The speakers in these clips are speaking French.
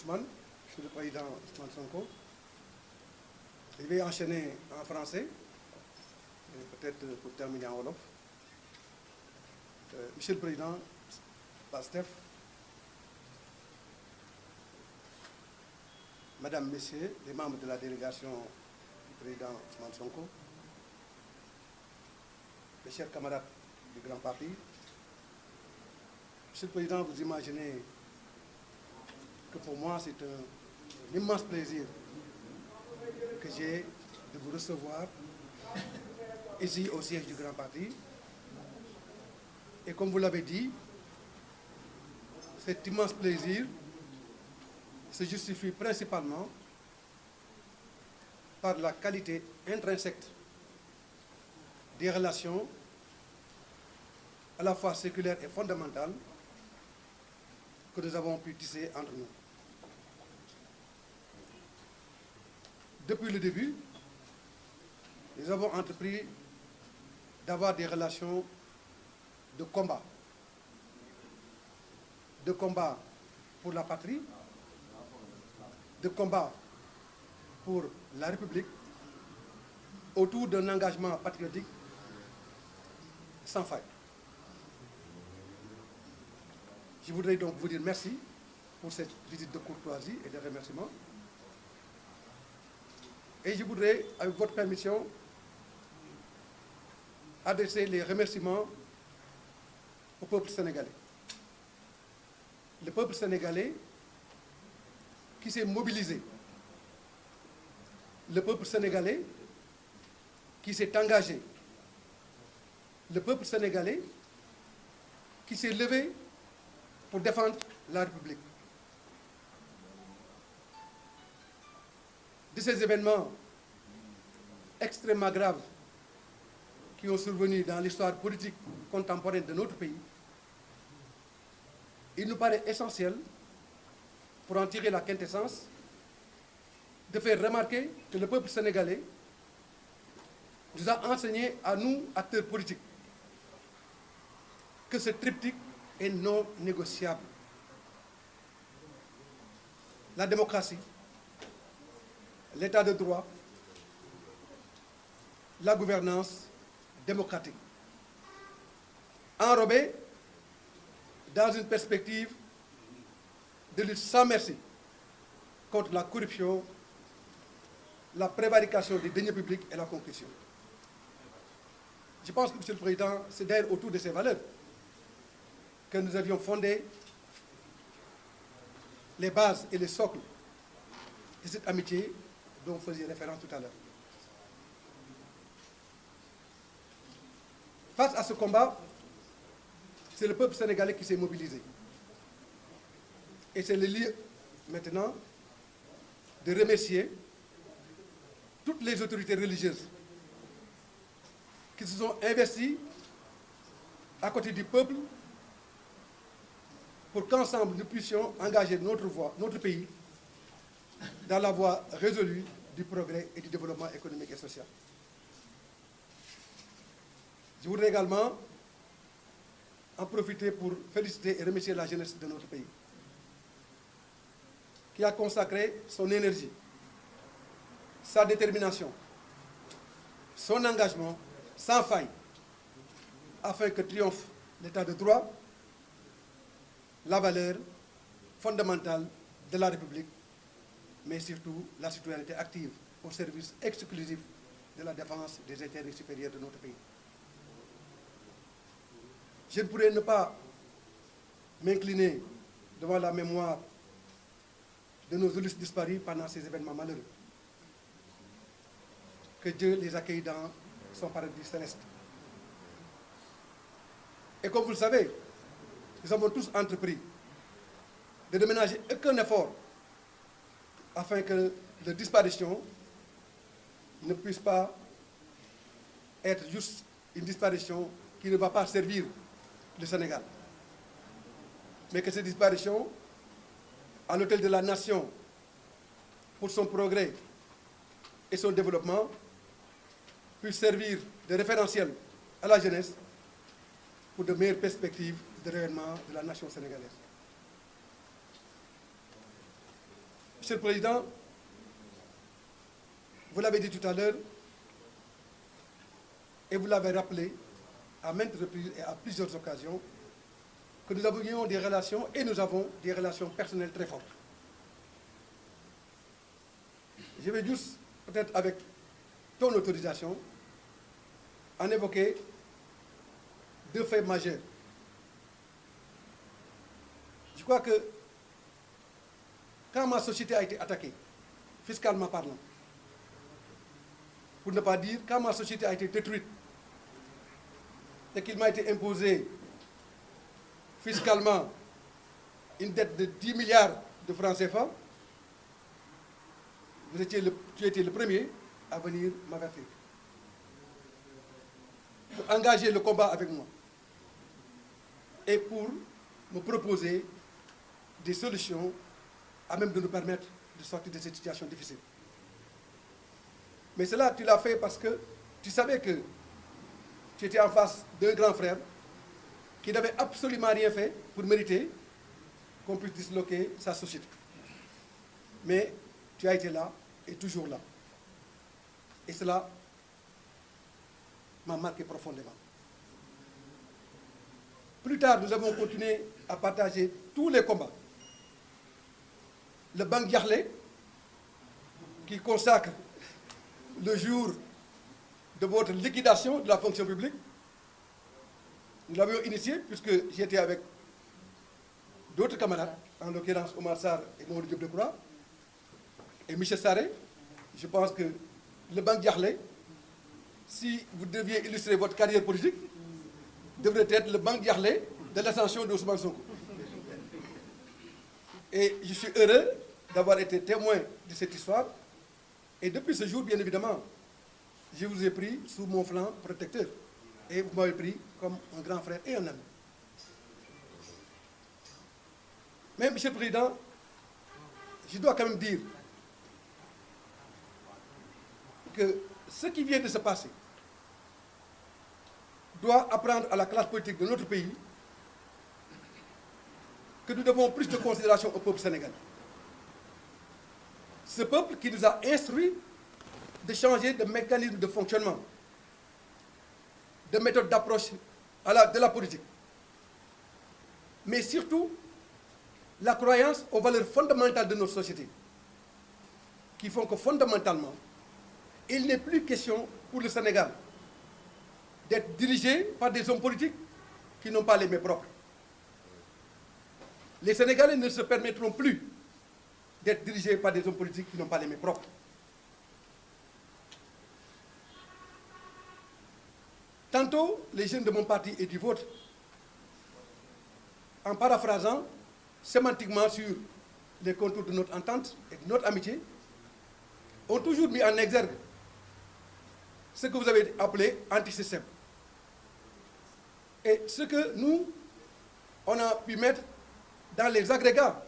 Ousmane, je suis le président Ousmane Sonko. Je vais enchaîner en français, peut-être pour terminer en wolof. Monsieur le Président Pastef, Madame, Messieurs, les membres de la délégation du président Ousmane Sonko, mes chers camarades du Grand Parti, Monsieur le Président, vous imaginez que pour moi c'est un immense plaisir que j'ai de vous recevoir ici au siège du Grand Parti. Et comme vous l'avez dit, cet immense plaisir se justifie principalement par la qualité intrinsèque des relations à la fois séculaires et fondamentales que nous avons pu tisser entre nous. Depuis le début, nous avons entrepris d'avoir des relations de combat pour la patrie, de combat pour la République, autour d'un engagement patriotique sans faille. Je voudrais donc vous dire merci pour cette visite de courtoisie et de remerciements. Et je voudrais, avec votre permission, adresser les remerciements au peuple sénégalais. Le peuple sénégalais qui s'est mobilisé, le peuple sénégalais qui s'est engagé, le peuple sénégalais qui s'est levé pour défendre la République. De ces événements extrêmement graves qui ont survenu dans l'histoire politique contemporaine de notre pays, il nous paraît essentiel, pour en tirer la quintessence, de faire remarquer que le peuple sénégalais nous a enseigné à nous, acteurs politiques, que ce triptyque est non négociable. La démocratie, l'état de droit, la gouvernance démocratique, enrobée dans une perspective de lutte sans merci contre la corruption, la prévarication des deniers publics et la concussion. Je pense que, Monsieur le Président, c'est d'ailleurs autour de ces valeurs que nous avions fondé les bases et les socles de cette amitié dont vous faisiez référence tout à l'heure. Face à ce combat, c'est le peuple sénégalais qui s'est mobilisé. Et c'est le lieu maintenant de remercier toutes les autorités religieuses qui se sont investies à côté du peuple pour qu'ensemble nous puissions engager notre pays dans la voie résolue du progrès et du développement économique et social. Je voudrais également en profiter pour féliciter et remercier la jeunesse de notre pays, qui a consacré son énergie, sa détermination, son engagement sans faille, afin que triomphe l'état de droit, la valeur fondamentale de la République, mais surtout la citoyenneté active au service exclusif de la défense des intérêts supérieurs de notre pays. Je ne pourrais ne pas m'incliner devant la mémoire de nos illustres disparus pendant ces événements malheureux. Que Dieu les accueille dans son paradis céleste. Et comme vous le savez, nous avons tous entrepris de ne ménager aucun effort afin que leur disparition ne puisse pas être juste une disparition qui ne va pas servir le Sénégal. Mais que cette disparition, à l'autel de la nation, pour son progrès et son développement, puisse servir de référentiel à la jeunesse pour de meilleures perspectives de rayonnement de la nation sénégalaise. Monsieur le Président, vous l'avez dit tout à l'heure, et vous l'avez rappelé à maintes reprises et à plusieurs occasions, que nous avions des relations, et nous avons des relations personnelles très fortes. Je vais juste, peut-être avec ton autorisation, en évoquer deux faits majeurs. Je crois que quand ma société a été attaquée, fiscalement parlant, pour ne pas dire quand ma société a été détruite, et qu'il m'a été imposé fiscalement une dette de 10 milliards de francs CFA, tu étais le premier à venir m'avertir, pour engager le combat avec moi et pour me proposer des solutions à même de nous permettre de sortir de cette situation difficile. Mais cela, tu l'as fait parce que tu savais que tu étais en face d'un grand frère qui n'avait absolument rien fait pour mériter qu'on puisse disloquer sa société. Mais tu as été là et toujours là. Et cela m'a marqué profondément. Plus tard, nous avons continué à partager tous les combats. Le Banque Diarlé, qui consacre le jour de votre liquidation de la fonction publique, nous l'avions initié puisque j'étais avec d'autres camarades, en l'occurrence Omar Sarr et Mamadou Diop Decroix, et Michel Sarré. Je pense que le Banque Diarlé, si vous deviez illustrer votre carrière politique, devrait être le Banque Diarlé de l'ascension d'Ousmane Sonko. Et je suis heureux d'avoir été témoin de cette histoire. Et depuis ce jour, bien évidemment, je vous ai pris sous mon flanc protecteur. Et vous m'avez pris comme un grand frère et un ami. Mais, Monsieur le Président, je dois quand même dire que ce qui vient de se passer doit apprendre à la classe politique de notre pays que nous devons plus de considération au peuple sénégalais. Ce peuple qui nous a instruits de changer de mécanisme de fonctionnement, de méthode d'approche de la politique, mais surtout la croyance aux valeurs fondamentales de notre société, qui font que fondamentalement, il n'est plus question pour le Sénégal d'être dirigé par des hommes politiques qui n'ont pas les mains propres. Les Sénégalais ne se permettront plus d'être dirigés par des hommes politiques qui n'ont pas les mains propres. Tantôt, les jeunes de mon parti et du vôtre, en paraphrasant sémantiquement sur les contours de notre entente et de notre amitié, ont toujours mis en exergue ce que vous avez appelé anti-système. Et ce que nous, on a pu mettre dans les agrégats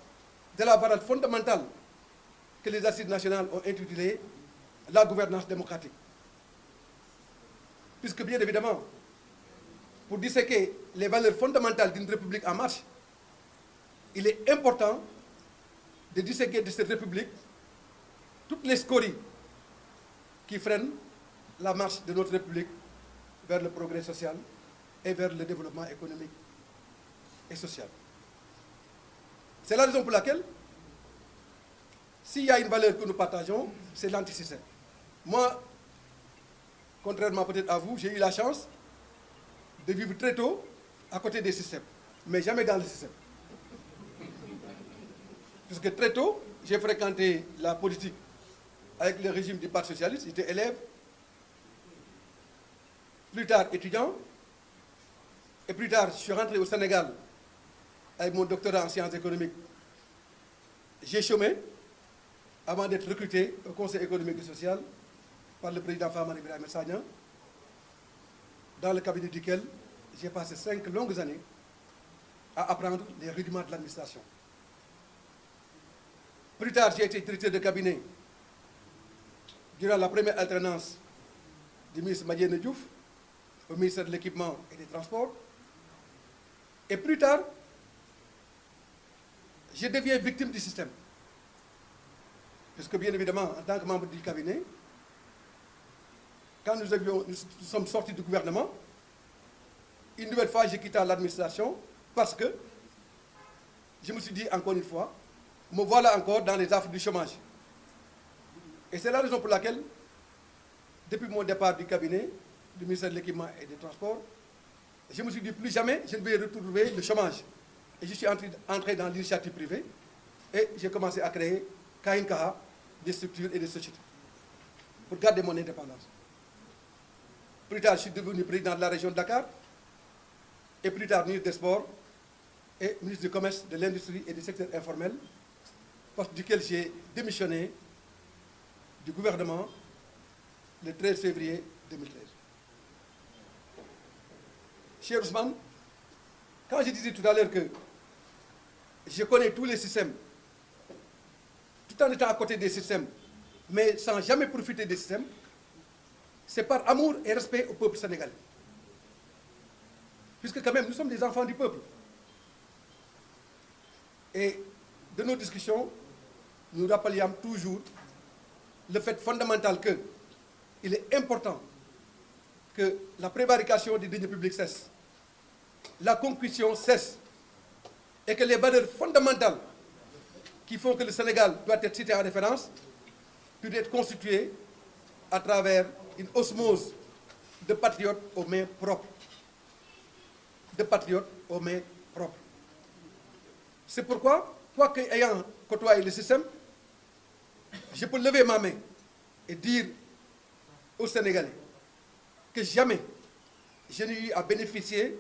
de la variable fondamentale que les assises nationales ont intitulé la gouvernance démocratique. Puisque bien évidemment, pour disséquer les valeurs fondamentales d'une république en marche, il est important de disséquer de cette république toutes les scories qui freinent la marche de notre république vers le progrès social et vers le développement économique et social. C'est la raison pour laquelle, s'il y a une valeur que nous partageons, c'est l'antisystème. Moi, contrairement peut-être à vous, j'ai eu la chance de vivre très tôt à côté des systèmes, mais jamais dans le système. Puisque très tôt, j'ai fréquenté la politique avec le régime du Parti socialiste, j'étais élève, plus tard étudiant, et plus tard je suis rentré au Sénégal avec mon doctorat en sciences économiques. J'ai chômé avant d'être recruté au Conseil économique et social par le président Famara Ibrahima Sagna, dans le cabinet duquel j'ai passé 5 longues années à apprendre les rudiments de l'administration. Plus tard, j'ai été directeur de cabinet durant la première alternance du ministre Madiène Diouf au ministère de l'Équipement et des Transports. Et plus tard, je deviens victime du système. Puisque bien évidemment, en tant que membre du cabinet, quand nous sommes sortis du gouvernement, une nouvelle fois, j'ai quitté l'administration parce que je me suis dit encore une fois, me voilà encore dans les affres du chômage. Et c'est la raison pour laquelle, depuis mon départ du cabinet, du ministère de l'Équipement et des Transports, je me suis dit plus jamais je ne vais retrouver le chômage. Et je suis entré dans l'initiative privée et j'ai commencé à créer KNKA, des structures et des sociétés, pour garder mon indépendance. Plus tard, je suis devenu président de la région de Dakar, et plus tard, ministre des Sports, et ministre du Commerce, de l'Industrie et du secteur informel, poste duquel j'ai démissionné du gouvernement le 13 février 2013. Cher Ousmane, quand je disais tout à l'heure que je connais tous les systèmes, tout en étant à côté des systèmes, mais sans jamais profiter des systèmes, c'est par amour et respect au peuple sénégalais. Puisque quand même, nous sommes des enfants du peuple. Et de nos discussions, nous rappelions toujours le fait fondamental qu'il est important que la prévarication des deniers publics cesse, la concussion cesse, et que les valeurs fondamentales qui font que le Sénégal doit être cité en référence puissent être constituées à travers une osmose de patriotes aux mains propres. De patriotes aux mains propres. C'est pourquoi, quoique ayant côtoyé le système, je peux lever ma main et dire aux Sénégalais que jamais je n'ai eu à bénéficier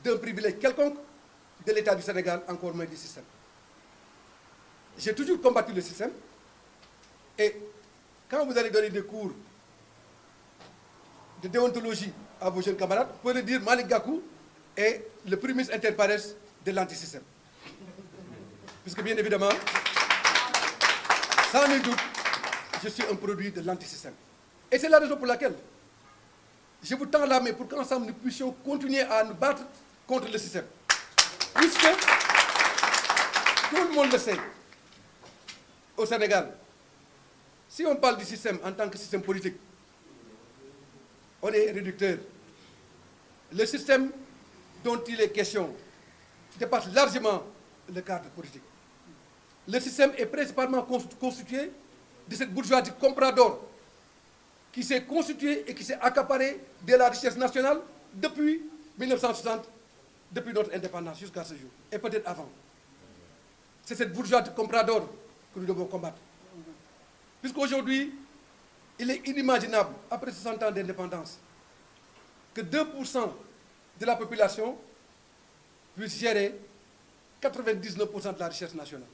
d'un privilège quelconque de l'État du Sénégal, encore moins du système. J'ai toujours combattu le système, et quand vous allez donner des cours de déontologie à vos jeunes camarades, vous pouvez dire Malick Gakou est le premier ministre inter pares de l'antisystème. Puisque bien évidemment, sans nul doute, je suis un produit de l'antisystème. Et c'est la raison pour laquelle je vous tends la main pour qu'ensemble nous puissions continuer à nous battre contre le système. Puisque tout le monde le sait, au Sénégal, si on parle du système en tant que système politique, on est réducteur. Le système dont il est question dépasse largement le cadre politique. Le système est principalement constitué de cette bourgeoisie comprador qui s'est constituée et qui s'est accaparée de la richesse nationale depuis 1960, depuis notre indépendance jusqu'à ce jour, et peut-être avant. C'est cette bourgeoisie comprador que nous devons combattre. Puisqu'aujourd'hui, il est inimaginable, après 60 ans d'indépendance, que 2% de la population puisse gérer 99% de la richesse nationale.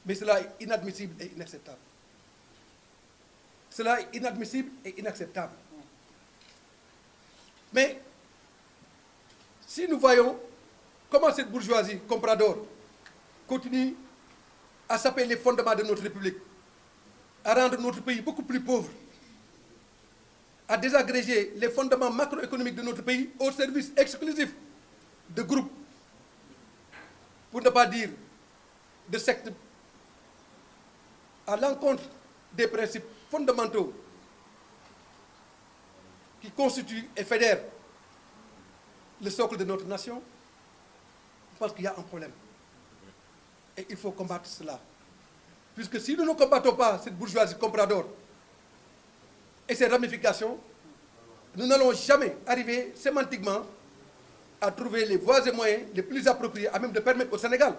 Mais cela est inadmissible et inacceptable. Cela est inadmissible et inacceptable. Mais si nous voyons comment cette bourgeoisie comprador continue à saper les fondements de notre République, à rendre notre pays beaucoup plus pauvre, à désagréger les fondements macroéconomiques de notre pays au service exclusif de groupes, pour ne pas dire de sectes, à l'encontre des principes fondamentaux qui constituent et fédèrent le socle de notre nation, je pense qu'il y a un problème. Et il faut combattre cela. Puisque si nous ne combattons pas cette bourgeoisie comprador et ses ramifications, nous n'allons jamais arriver sémantiquement à trouver les voies et moyens les plus appropriés à même de permettre au Sénégal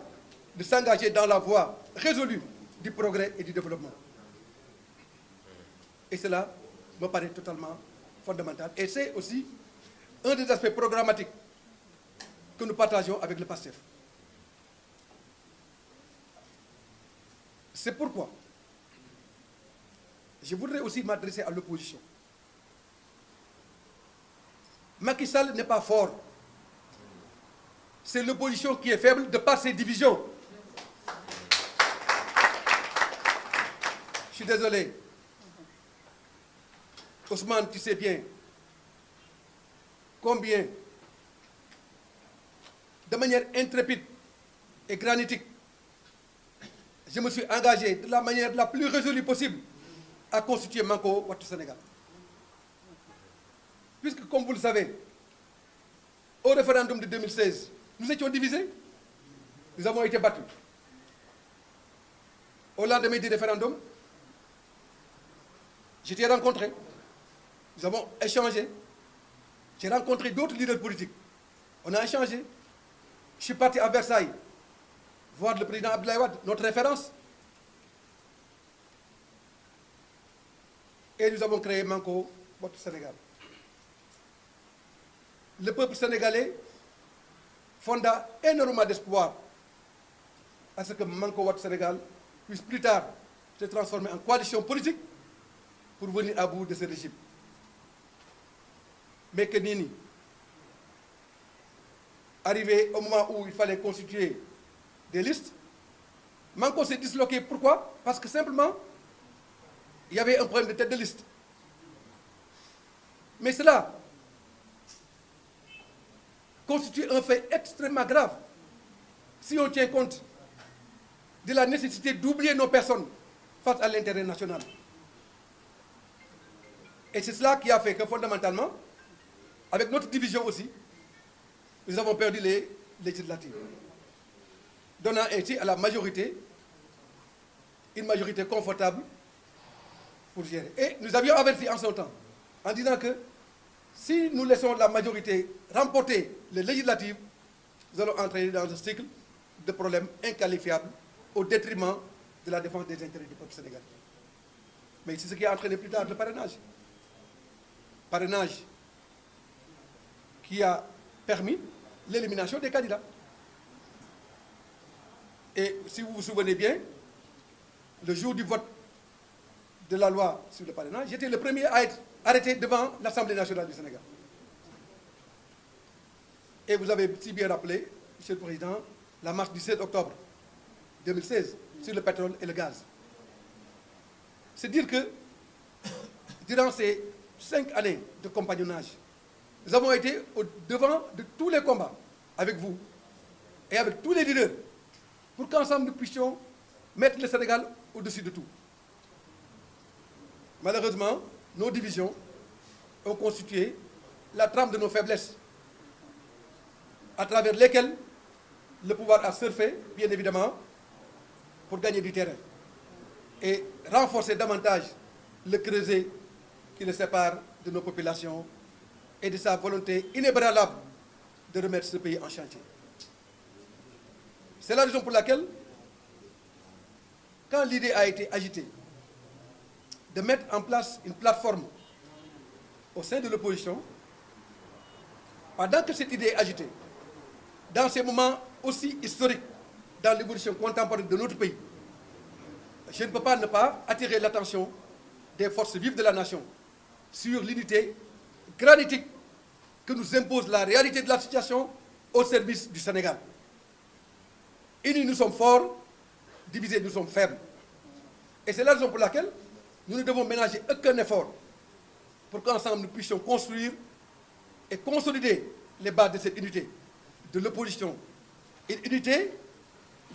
de s'engager dans la voie résolue du progrès et du développement. Et cela me paraît totalement fondamental. Et c'est aussi un des aspects programmatiques que nous partageons avec le PASTEF. C'est pourquoi je voudrais aussi m'adresser à l'opposition. Macky Sall n'est pas fort. C'est l'opposition qui est faible de par ses divisions. Je suis désolé. Ousmane, tu sais bien combien, de manière intrépide et granitique, je me suis engagé de la manière la plus résolue possible à constituer Manko Wattu Sénégal. Puisque, comme vous le savez, au référendum de 2016, nous étions divisés. Nous avons été battus. Au lendemain du référendum, j'étais rencontré. Nous avons échangé. J'ai rencontré d'autres leaders politiques. On a échangé. Je suis parti à Versailles voir le président Abdoulaye Wade, notre référence. Et nous avons créé Manko Wattu Sénégal. Le peuple sénégalais fonda énormément d'espoir à ce que Manko Wattu Sénégal puisse plus tard se transformer en coalition politique pour venir à bout de ce régime. Mais que Nini, arrivé au moment où il fallait constituer des listes, Manko s'est disloqué. Pourquoi? Parce que simplement, il y avait un problème de tête de liste. Mais cela constitue un fait extrêmement grave si on tient compte de la nécessité d'oublier nos personnes face à l'intérêt national. Et c'est cela qui a fait que fondamentalement, avec notre division aussi, nous avons perdu les législatives, donnant ainsi à la majorité une majorité confortable pour gérer. Et nous avions averti en son temps, en disant que si nous laissons la majorité remporter les législatives, nous allons entrer dans un cycle de problèmes inqualifiables au détriment de la défense des intérêts du peuple sénégalais. Mais c'est ce qui a entraîné plus tard le parrainage. Parrainage qui a permis l'élimination des candidats. Et si vous vous souvenez bien, le jour du vote de la loi sur le parrainage, j'étais le premier à être arrêté devant l'Assemblée nationale du Sénégal. Et vous avez si bien rappelé, Monsieur le Président, la marche du 16 octobre 2016 sur le pétrole et le gaz. C'est dire que, durant ces 5 années de compagnonnage, nous avons été au devant de tous les combats avec vous et avec tous les leaders pour qu'ensemble nous puissions mettre le Sénégal au-dessus de tout. Malheureusement, nos divisions ont constitué la trame de nos faiblesses, à travers lesquelles le pouvoir a surfé, bien évidemment, pour gagner du terrain et renforcer davantage le creuset qui le sépare de nos populations et de sa volonté inébranlable de remettre ce pays en chantier. C'est la raison pour laquelle, quand l'idée a été agitée de mettre en place une plateforme au sein de l'opposition, pendant que cette idée est agitée, dans ces moments aussi historiques dans l'évolution contemporaine de notre pays, je ne peux pas ne pas attirer l'attention des forces vives de la nation sur l'unité granitique que nous impose la réalité de la situation au service du Sénégal. Unis, nous sommes forts, divisés, nous sommes faibles. Et c'est la raison pour laquelle nous ne devons ménager aucun effort pour qu'ensemble nous puissions construire et consolider les bases de cette unité de l'opposition. Une unité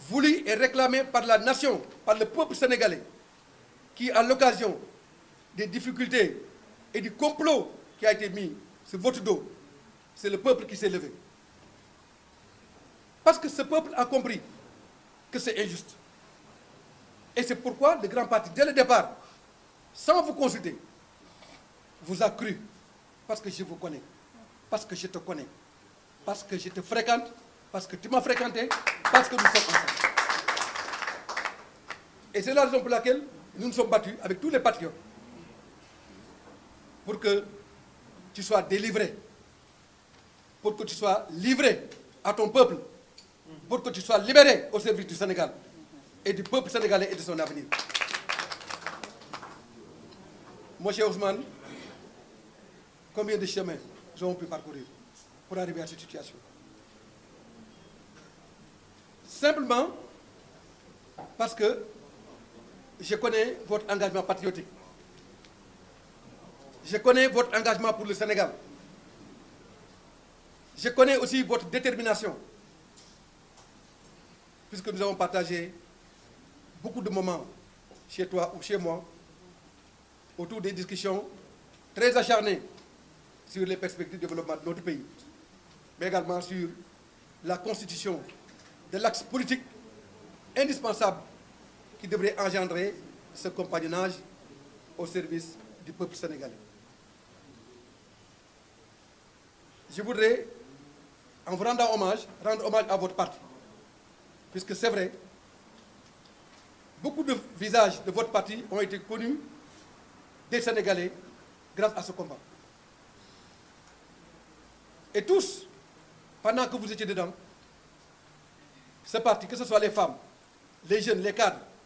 voulue et réclamée par la nation, par le peuple sénégalais, qui, à l'occasion des difficultés et du complot qui a été mis sur votre dos, c'est le peuple qui s'est levé. Parce que ce peuple a compris que c'est injuste. Et c'est pourquoi le grand parti, dès le départ, sans vous consulter, vous a cru. Parce que je vous connais, parce que je te connais, parce que je te fréquente, parce que tu m'as fréquenté, parce que nous sommes ensemble. Et c'est la raison pour laquelle nous nous sommes battus avec tous les patriotes pour que tu sois délivré, pour que tu sois livré à ton peuple, pour que tu sois libéré au service du Sénégal et du peuple sénégalais et de son avenir. Moi, cher Ousmane, combien de chemins nous avons pu parcourir pour arriver à cette situation? Simplement parce que je connais votre engagement patriotique. Je connais votre engagement pour le Sénégal. Je connais aussi votre détermination, puisque nous avons partagé beaucoup de moments chez toi ou chez moi autour des discussions très acharnées sur les perspectives de développement de notre pays, mais également sur la constitution de l'axe politique indispensable qui devrait engendrer ce compagnonnage au service du peuple sénégalais. Je voudrais, en vous rendant hommage, rendre hommage à votre parti, puisque c'est vrai, beaucoup de visages de votre parti ont été connus des Sénégalais grâce à ce combat. Et tous, pendant que vous étiez dedans, ce parti, que ce soit les femmes, les jeunes, les cadres,